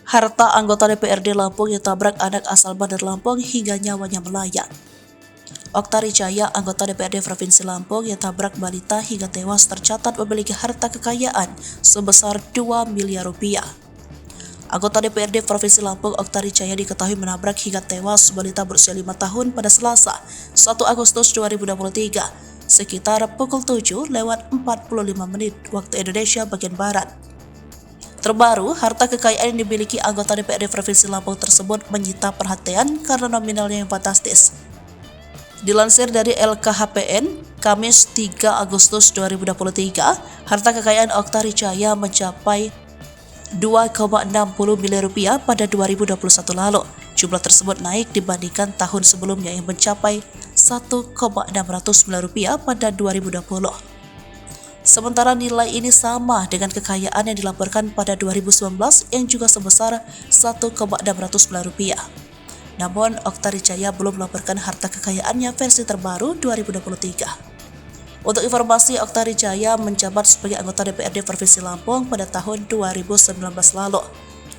Harta anggota DPRD Lampung ditabrak anak asal Bandar Lampung hingga nyawanya melayang. Oktari Jaya, anggota DPRD Provinsi Lampung yang tabrak balita hingga tewas tercatat memiliki harta kekayaan sebesar 2 miliar rupiah. Anggota DPRD Provinsi Lampung, Oktari Jaya, diketahui menabrak hingga tewas balita berusia 5 tahun pada Selasa, 1 Agustus 2023, sekitar pukul 7:45 waktu Indonesia bagian Barat. Terbaru, harta kekayaan yang dimiliki anggota DPRD Provinsi Lampung tersebut menyita perhatian karena nominalnya yang fantastis. Dilansir dari LKHPN, Kamis 3 Agustus 2023, harta kekayaan Oktari Jaya mencapai 2,60 miliar rupiah pada 2021 lalu. Jumlah tersebut naik dibandingkan tahun sebelumnya yang mencapai 1,609 rupiah pada 2020. Sementara nilai ini sama dengan kekayaan yang dilaporkan pada 2019 yang juga sebesar 1,609 rupiah. Namun, Oktari Jaya belum melaporkan harta kekayaannya versi terbaru 2023. Untuk informasi, Oktari Jaya menjabat sebagai anggota DPRD Provinsi Lampung pada tahun 2019 lalu.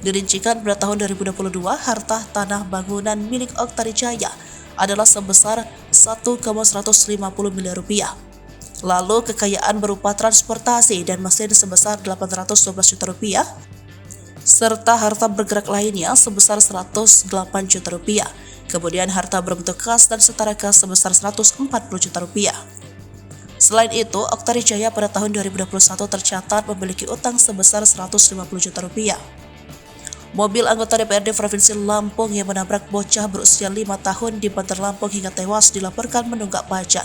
Dirincikan pada tahun 2022, harta tanah bangunan milik Oktari Jaya adalah sebesar 1,150 miliar rupiah. Lalu kekayaan berupa transportasi dan mesin sebesar 812 juta rupiah, serta harta bergerak lainnya sebesar 108 juta rupiah. Kemudian harta berbentuk kas dan setara kas sebesar 140 juta rupiah. Selain itu, Oktari Jaya pada tahun 2021 tercatat memiliki utang sebesar 150 juta rupiah. Mobil anggota DPRD Provinsi Lampung yang menabrak bocah berusia 5 tahun di Bandar Lampung hingga tewas dilaporkan menunggak pajak.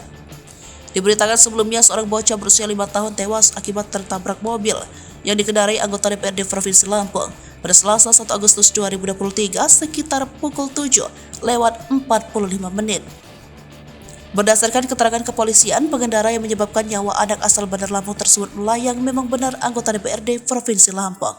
Diberitakan sebelumnya seorang bocah berusia 5 tahun tewas akibat tertabrak mobil yang dikendarai anggota DPRD Provinsi Lampung pada Selasa 1 Agustus 2023 sekitar pukul 7:45. Berdasarkan keterangan kepolisian, pengendara yang menyebabkan nyawa anak asal Bandar Lampung tersebut melayang memang benar anggota DPRD Provinsi Lampung.